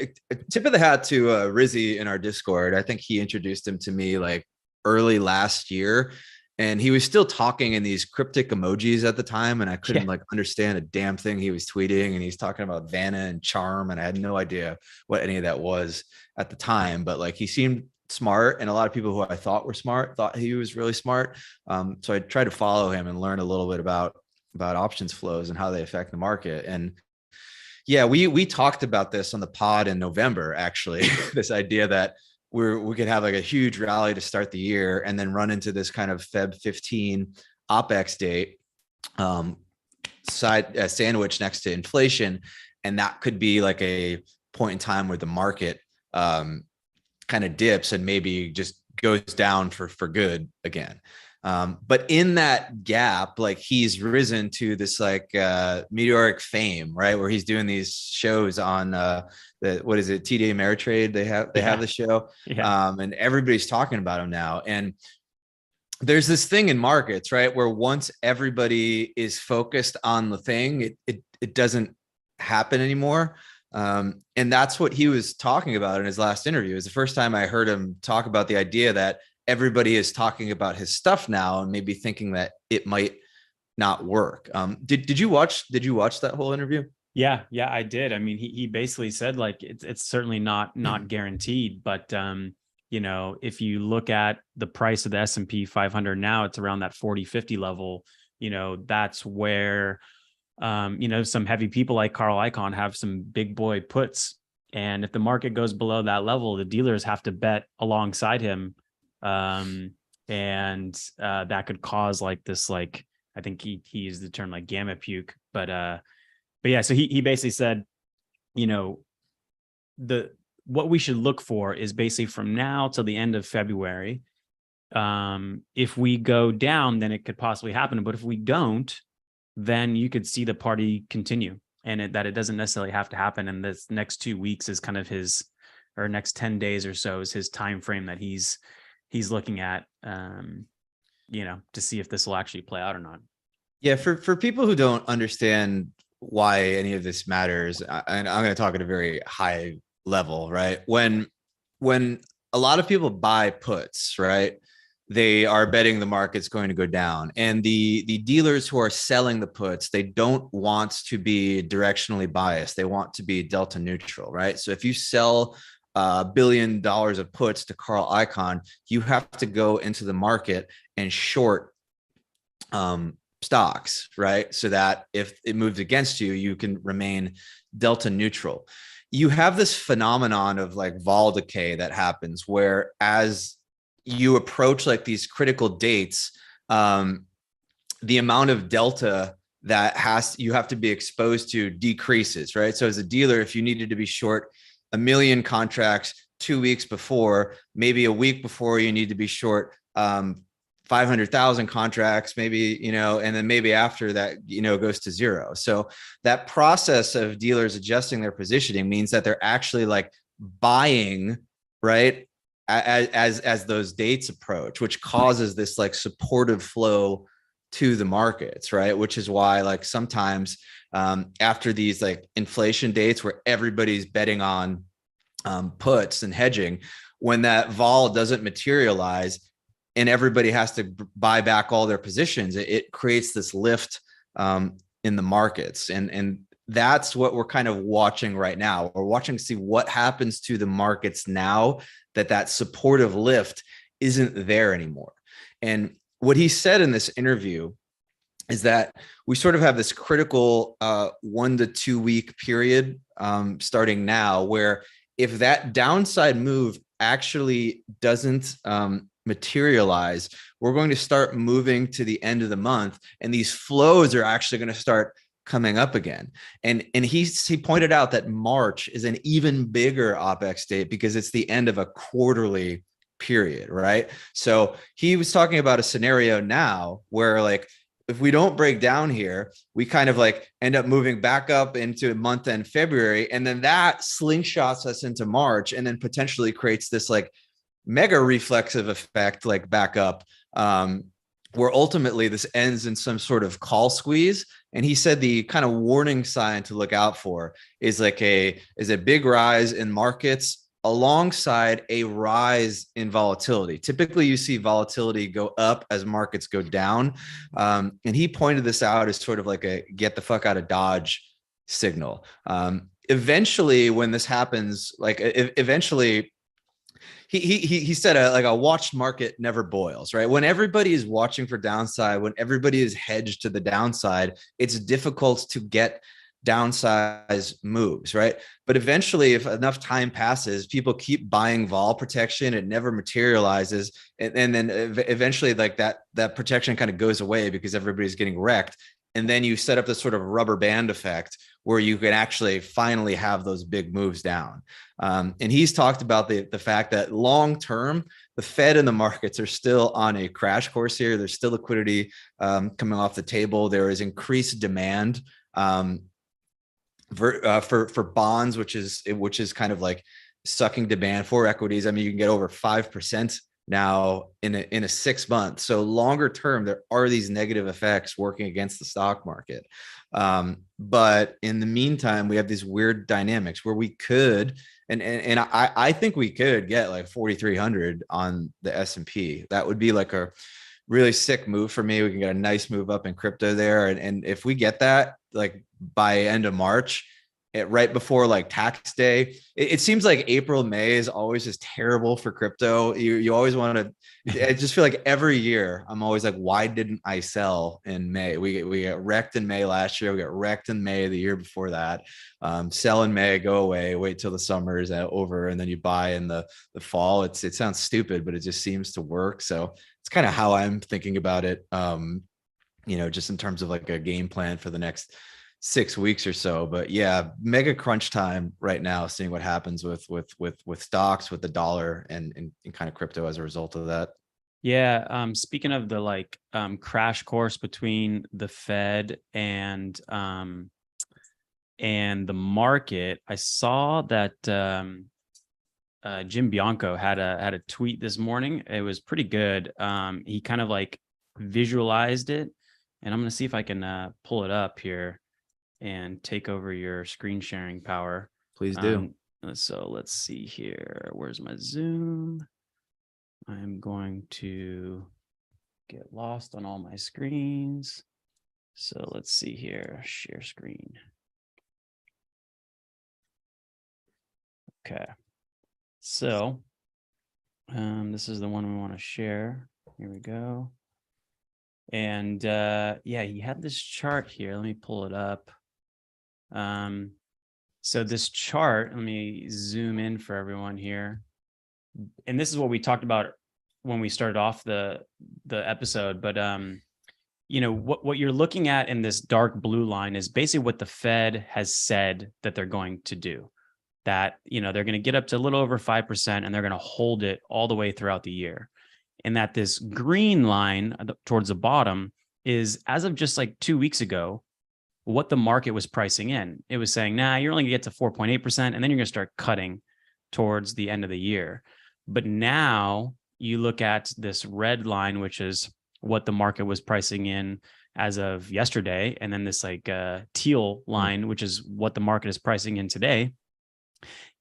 A: tip of the hat to Rizzy in our Discord. I think he introduced him to me like early last year, and he was still talking in these cryptic emojis at the time, and I couldn't like understand a damn thing he was tweeting. And he's talking about Vanna and Charm, and I had no idea what any of that was at the time. But like, he seemed smart, and a lot of people who I thought were smart thought he was really smart. So I tried to follow him and learn a little bit about options flows and how they affect the market. And yeah, we talked about this on the pod in November, actually, this idea that we could have like a huge rally to start the year and then run into this kind of Feb 15 OPEX date, sandwich next to inflation. And that could be like a point in time where the market kind of dips and maybe just goes down for good again. But in that gap, like, he's risen to this like meteoric fame, right? Where he's doing these shows on what is it, TD Ameritrade? They have the show, and everybody's talking about him now. And there's this thing in markets, right, where once everybody is focused on the thing, it doesn't happen anymore. And that's what he was talking about in his last interview. It was the first time I heard him talk about the idea that everybody is talking about his stuff now and maybe thinking that it might not work. Did you watch that whole interview?
B: Yeah, I did. I mean, he basically said like it's certainly not guaranteed, but if you look at the price of the S&P 500 now, it's around that 40-50 level. That's where some heavy people like Carl Icahn have some big boy puts, and if the market goes below that level, the dealers have to bet alongside him. And that could cause like this, like, I think he used the term like gamma puke, but yeah, so he basically said, what we should look for is basically from now till the end of February. If we go down, then it could possibly happen, but if we don't, then you could see the party continue, and that it doesn't necessarily have to happen. And this next 2 weeks is kind of or next 10 days or so is his time frame that he's looking at, to see if this will actually play out or not.
A: Yeah. For people who don't understand why any of this matters, and I'm going to talk at a very high level, right? When a lot of people buy puts, right, they are betting the market's going to go down. And the dealers who are selling the puts, they don't want to be directionally biased. They want to be delta neutral, right? So if you sell $1 billion of puts to Carl Icahn, you have to go into the market and short stocks, right? So that if it moves against you, you can remain delta neutral. You have this phenomenon of like vol decay that happens where as you approach like these critical dates, the amount of delta that you have to be exposed to decreases, right? So as a dealer, if you needed to be short 1 million contracts 2 weeks before, maybe a week before you need to be short 500,000 contracts, maybe, and then maybe after that, goes to zero. So that process of dealers adjusting their positioning means that they're actually like buying, right, as those dates approach, which causes this like supportive flow to the markets, right? Which is why like sometimes after these like inflation dates where everybody's betting on puts and hedging, when that vol doesn't materialize and everybody has to buy back all their positions, it creates this lift in the markets. And that's what we're kind of watching right now. We're watching to see what happens to the markets now that supportive lift isn't there anymore. And what he said in this interview is that we sort of have this critical 1 to 2 week period starting now, where if that downside move actually doesn't materialize, we're going to start moving to the end of the month, and these flows are actually going to start coming up again. And he pointed out that March is an even bigger OPEX date because it's the end of a quarterly period, right? So he was talking about a scenario now where like, if we don't break down here, we kind of like end up moving back up into month end February. And then that slingshots us into March and then potentially creates this like mega reflexive effect, like back up, where ultimately this ends in some sort of call squeeze. And he said the kind of warning sign to look out for is a big rise in markets alongside a rise in volatility. Typically, you see volatility go up as markets go down. And he pointed this out as sort of like a get the fuck out of Dodge signal. Eventually, when this happens, like eventually, he said a watched market never boils, right? When everybody is watching for downside, when everybody is hedged to the downside, it's difficult to get downside moves, right? But eventually, if enough time passes, people keep buying vol protection, it never materializes, and then eventually like that protection kind of goes away because everybody's getting wrecked. And then you set up this sort of rubber band effect where you can actually finally have those big moves down. And he's talked about the fact that long term, the Fed and the markets are still on a crash course here. There's still liquidity coming off the table. There is increased demand for bonds, which is kind of like sucking demand for equities. I mean, you can get over 5% now in a 6 months. So longer term, there are these negative effects working against the stock market. But in the meantime, we have these weird dynamics where we could, and I think we could get like 4,300 on the S&P. That would be like a really sick move for me. We can get a nice move up in crypto there. And if we get that like by end of March, right before like tax day, it seems like April, May is always just terrible for crypto. You always want to, I just feel like every year I'm always like, why didn't I sell in May? We got wrecked in May last year. We got wrecked in May the year before that. Sell in May, go away, wait till the summer is over, and then you buy in the fall. It sounds stupid, but it just seems to work. So it's kind of how I'm thinking about it. Just in terms of like a game plan for the next 6 weeks or so. But yeah, mega crunch time right now, seeing what happens with stocks, with the dollar and kind of crypto as a result of that.
B: Yeah. Speaking of the like crash course between the Fed and the market, I saw that Jim Bianco had a tweet this morning. It was pretty good. He kind of like visualized it, and I'm going to see if I can pull it up here and take over your screen sharing power.
A: Please do.
B: So let's see here. Where's my Zoom? I'm going to get lost on all my screens. So let's see here, share screen. Okay. So this is the one we want to share. Here we go. And yeah, he had this chart here. Let me pull it up. So this chart, let me zoom in for everyone here. And this is what we talked about when we started off the episode. But you know, what you're looking at in this dark blue line is basically what the Fed has said that they're going to do. That, you know, they're going to get up to a little over 5% and they're going to hold it all the way throughout the year. And that this green line towards the bottom is, as of just like 2 weeks ago, what the market was pricing in. It was saying, nah, you're only going to get to 4.8%, and then you're going to start cutting towards the end of the year. But now you look at this red line, which is what the market was pricing in as of yesterday, and then this like teal line, which is what the market is pricing in today.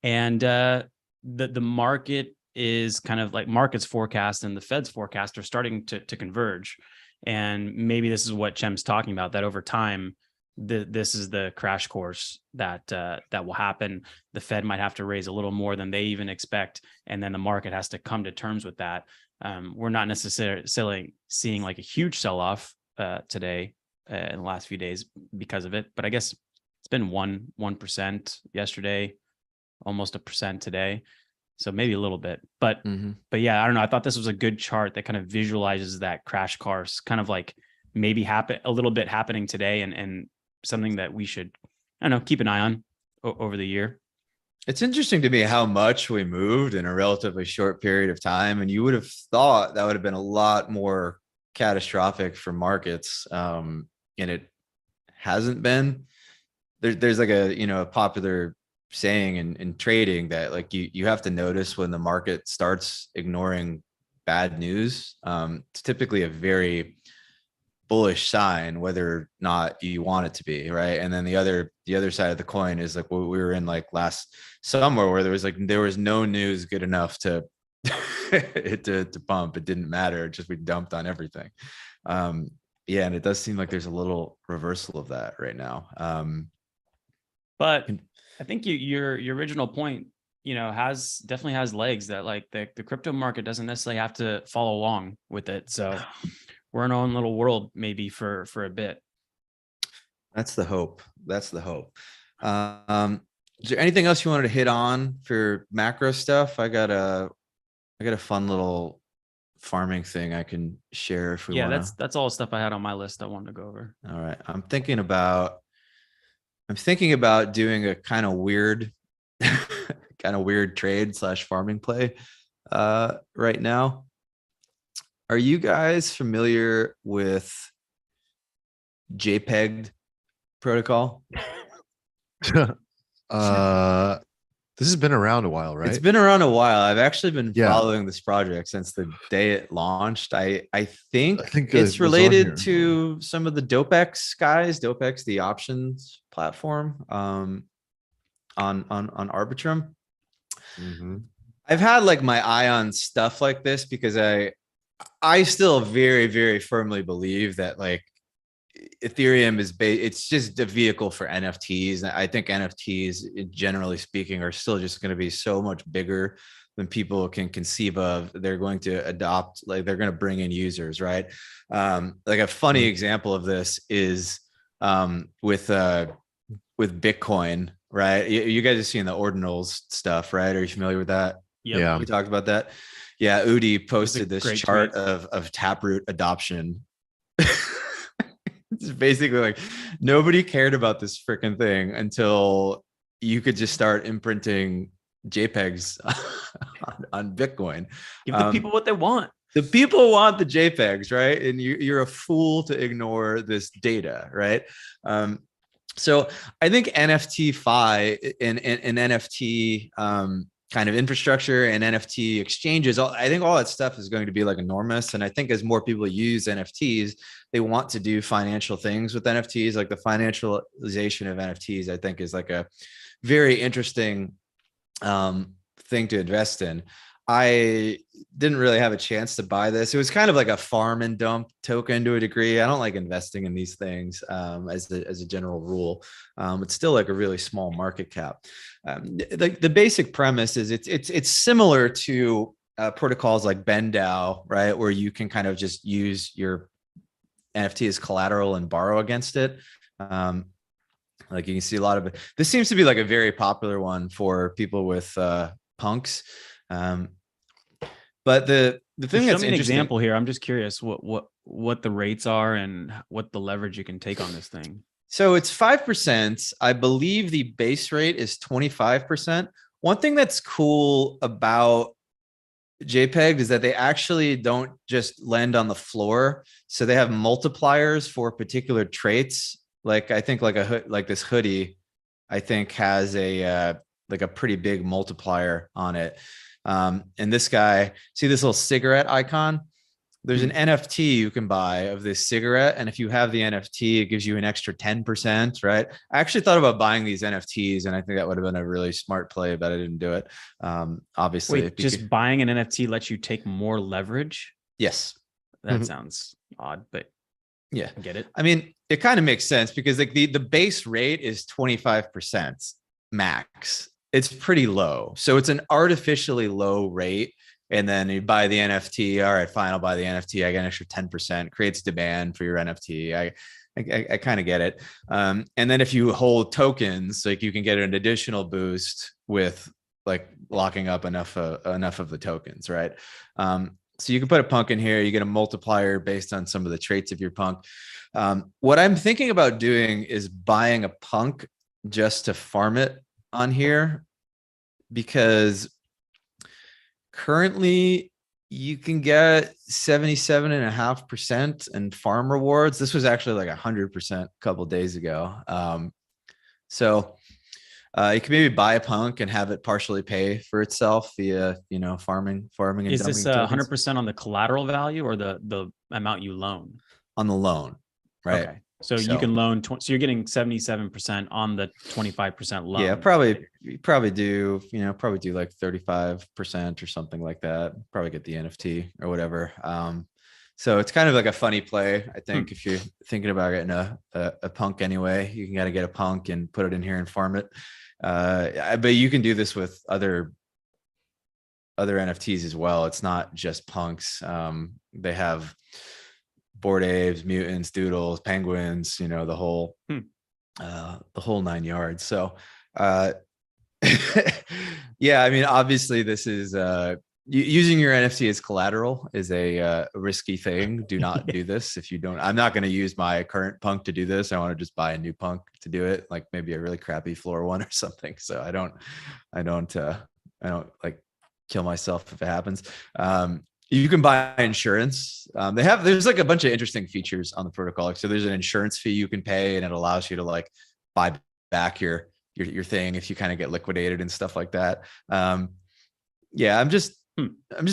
B: And the market is kind of like market's forecast and the Fed's forecast are starting to converge. And maybe this is what Chem's talking about, that over time, this is the crash course that that will happen. The Fed might have to raise a little more than they even expect, and then the market has to come to terms with that. We're not necessarily seeing like a huge sell-off today in the last few days because of it, but I guess it's been 1% yesterday, almost 1% today, so maybe a little bit. But yeah, I don't know. I thought this was a good chart that kind of visualizes that crash course, kind of like maybe happen a little bit happening today, and something that we should, I don't know, keep an eye on over the year.
A: It's interesting to me how much we moved in a relatively short period of time. And you would have thought that would have been a lot more catastrophic for markets. And it hasn't been. There's like a, you know, a popular saying in trading that like you have to notice when the market starts ignoring bad news. It's typically a very bullish sign, whether or not you want it to be, right? And then the other side of the coin is like what we were in like last summer, where there was no news good enough to to pump. It didn't matter, just we dumped on everything. Yeah, and it does seem like there's a little reversal of that right now.
B: But I think your original point, you know, definitely has legs, that like the crypto market doesn't necessarily have to follow along with it. So we're in our own little world maybe for a bit.
A: That's the hope. Is there anything else you wanted to hit on for macro stuff? I got a fun little farming thing I can share if we want to.
B: That's all the stuff I had on my list I wanted to go over.
A: All right. I'm thinking about doing a kind of weird trade / farming play right now. Are you guys familiar with JPEGD protocol?
C: This has been around a while, right?
A: It's been around a while. I've actually been following this project since the day it launched. I think it's related to some of the DopeX guys. DopeX, the options platform, on Arbitrum. I've had like my eye on stuff like this because I still very, very firmly believe that like Ethereum is it's just a vehicle for NFTs. I think NFTs, generally speaking, are still just going to be so much bigger than people can conceive of. They're going to adopt, like they're going to bring in users, right? Like a funny example of this is with Bitcoin, right? You guys have seen the ordinals stuff, right? Are you familiar with that?
B: Yep.
C: Yeah,
A: we talked about that. Yeah, Udi posted this chart of Taproot adoption. It's basically like nobody cared about this freaking thing until you could just start imprinting JPEGs on Bitcoin.
B: Give the people what they want.
A: The people want the JPEGs, right? And you're a fool to ignore this data, right? So I think NFT Fi and NFT kind of infrastructure and NFT exchanges, I think all that stuff is going to be like enormous. And I think as more people use NFTs, they want to do financial things with NFTs. Like the financialization of NFTs, I think is like a very interesting thing to invest in. I didn't really have a chance to buy this. It was kind of like a farm and dump token to a degree. I don't like investing in these things as a general rule. It's still like a really small market cap. The basic premise is it's similar to protocols like BendDAO, right, where you can kind of just use your NFT as collateral and borrow against it. Like you can see a lot of it. This seems to be like a very popular one for people with punks. But the thing
B: Show
A: that's
B: me an
A: interesting.
B: example here. I'm just curious what the rates are and what the leverage you can take on this thing.
A: So it's 5%. I believe the base rate is 25%. One thing that's cool about JPEG is that they actually don't just lend on the floor. So they have multipliers for particular traits. Like I think like like this hoodie, I think has a like a pretty big multiplier on it. And this guy, see this little cigarette icon? There's an NFT you can buy of this cigarette. And if you have the NFT, it gives you an extra 10%, right? I actually thought about buying these NFTs, and I think that would have been a really smart play, but I didn't do it. Obviously.
B: Wait, just buying an NFT lets you take more leverage?
A: Yes.
B: That sounds odd, but
A: yeah,
B: I get it.
A: I mean, it kind of makes sense because like the base rate is 25% max. It's pretty low. So it's an artificially low rate. And then you buy the NFT. All right, fine, I'll buy the NFT. I get an extra 10%, creates demand for your NFT. I kind of get it. And then if you hold tokens, like you can get an additional boost with like locking up enough of the tokens, right? So you can put a punk in here. You get a multiplier based on some of the traits of your punk. What I'm thinking about doing is buying a punk just to farm it on here, because currently you can get 77.5% in farm rewards. This was actually like 100% a couple of days ago. So you can maybe buy a punk and have it partially pay for itself via, farming and
B: Is
A: dumping
B: this
A: tokens
B: 100% on the collateral value or the amount you loan?
A: on the loan, right?
B: Okay. So you can loan, so you're getting 77% on the 25% loan.
A: Yeah, probably do like 35% or something like that. Probably get the NFT or whatever. So it's kind of like a funny play. I think if you're thinking about getting a punk anyway, you can gotta get a punk and put it in here and farm it. But you can do this with other NFTs as well. It's not just punks. They have Bored Apes, mutants, doodles, penguins, the whole 9 yards. So yeah, I mean, obviously this is using your NFT as collateral is a risky thing. Do not do this if you don't. I'm not going to use my current punk to do this. I want to just buy a new punk to do it, like maybe a really crappy floor one or something. So I don't like kill myself if it happens. You can buy insurance. There's like a bunch of interesting features on the protocol. So there's an insurance fee you can pay, and it allows you to like buy back your thing if you kind of get liquidated and stuff like that. Yeah, I'm just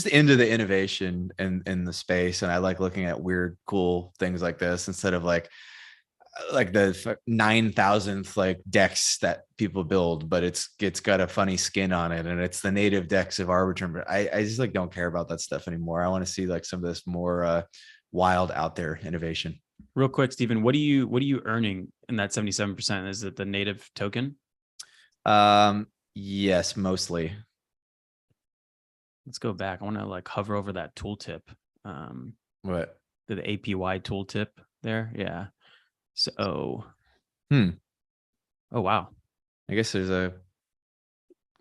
A: into the innovation in the space, and I like looking at weird, cool things like this instead of like the 9,000th like decks that people build, but it's got a funny skin on it, and it's the native decks of Arbitrum. But I just like don't care about that stuff anymore. I want to see like some of this more wild out there innovation.
B: Real quick, Stephen, what are you earning in that 77%? Is it the native token?
A: Yes, mostly.
B: Let's go back. I want to like hover over that tooltip.
A: What?
B: The APY tooltip there. Yeah. So,
A: oh
B: wow.
A: I guess there's a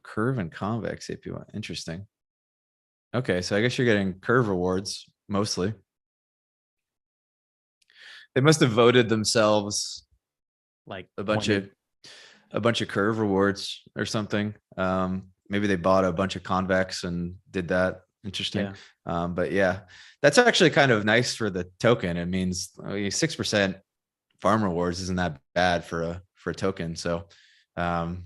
A: curve and convex APY. Interesting. Okay, so I guess you're getting curve rewards mostly. They must have voted themselves
B: like
A: a bunch of curve rewards or something. Maybe they bought a bunch of convex and did that. Interesting. Yeah. But yeah, that's actually kind of nice for the token. It means 6% farm rewards isn't that bad for a token. So yeah,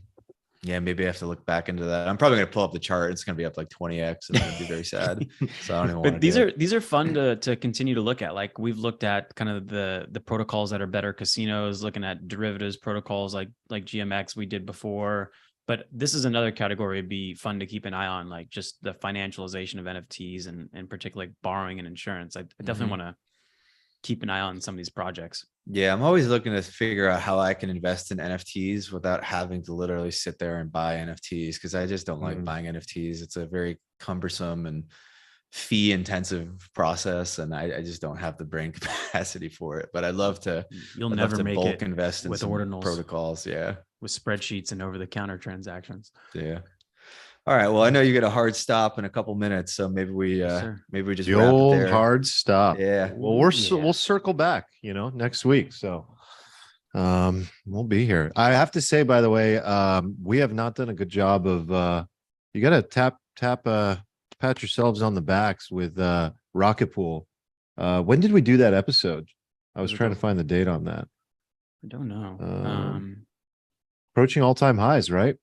A: maybe I have to look back into that. I'm probably going to pull up the chart. It's going to be up like 20x, and I'm going to be very sad. So I don't even want to.
B: But these are fun to continue to look at. Like we've looked at kind of the protocols that are better casinos, looking at derivatives protocols like GMX we did before. But this is another category it'd be fun to keep an eye on, like just the financialization of NFTs and in particular like borrowing and insurance. I definitely want to keep an eye on some of these projects.
A: Yeah, I'm always looking to figure out how I can invest in NFTs without having to literally sit there and buy NFTs, because I just don't like buying NFTs. It's a very cumbersome and fee intensive process, and I just don't have the brain capacity for it. But I'd love to.
B: You'll
A: I'd
B: never
A: love to
B: make
A: bulk
B: it
A: invest in
B: with
A: some
B: ordinals,
A: protocols. Yeah,
B: with spreadsheets and over the counter transactions.
A: yeah. All right. Well, I know you get a hard stop in a couple minutes, so maybe we just
C: The
A: wrap it
C: old
A: there.
C: hard stop.
A: Yeah.
C: Well, we'll circle back, next week. So we'll be here. I have to say, by the way, we have not done a good job of you gotta pat yourselves on the backs with Rocket Pool. When did we do that episode? I was trying to find the date on that.
B: I don't know.
C: Approaching all-time highs, right?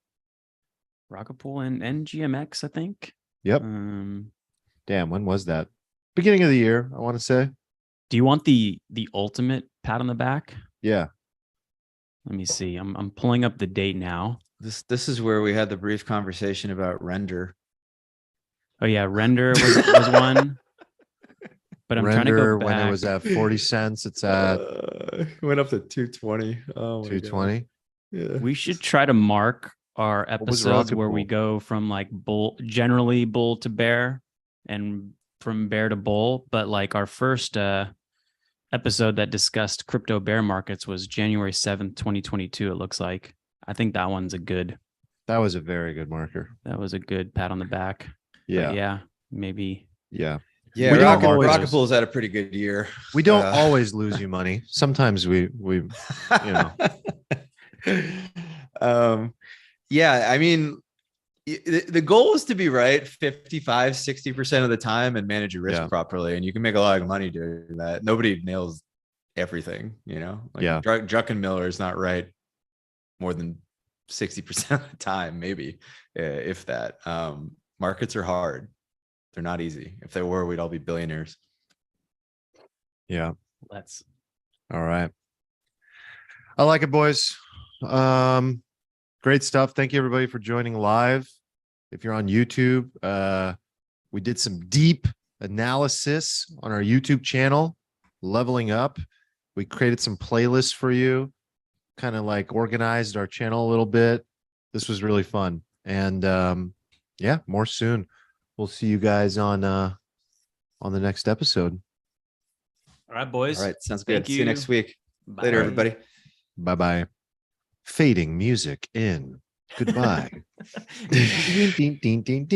B: Rocket Pool and GMX, I think.
C: Yep. Damn, when was that? Beginning of the year, I want to say.
B: Do you want the ultimate pat on the back?
C: Yeah.
B: Let me see. I'm pulling up the date now.
A: This is where we had the brief conversation about render.
B: Oh yeah, render was one. But I'm trying to go back.
C: When it was at 40 cents, it's at
A: went up to 220. Oh,
C: 220.
A: Yeah.
B: We should try to mark our episodes where we go from like generally bull to bear and from bear to bull. But like our first episode that discussed crypto bear markets was January 7th, 2022. It looks like. I think that one's
C: that was a very good marker.
B: That was a good pat on the back.
C: Yeah.
B: But yeah. Maybe.
C: Yeah.
A: Yeah. Rocket Pool's had a pretty good year.
C: We don't always lose you money. Sometimes we
A: yeah, I mean, the goal is to be right 55-60% of the time and manage your risk properly, and you can make a lot of money doing that. Nobody nails everything, like Druckenmiller is not right more than 60% of the time, maybe, if that. Markets are hard. They're not easy. If they were, we'd all be billionaires.
C: Yeah.
B: All
C: right. I like it, boys. Great stuff. Thank you everybody for joining live. If you're on YouTube, we did some deep analysis on our YouTube channel, Leveling Up. We created some playlists for you, kind of like organized our channel a little bit. This was really fun. And more soon. We'll see you guys on the next episode.
B: All right, boys.
A: All right, sounds good. See you next week.
B: Bye.
A: Later, everybody.
C: Bye-bye. Fading music in. Goodbye. Ding, ding, ding, ding, ding.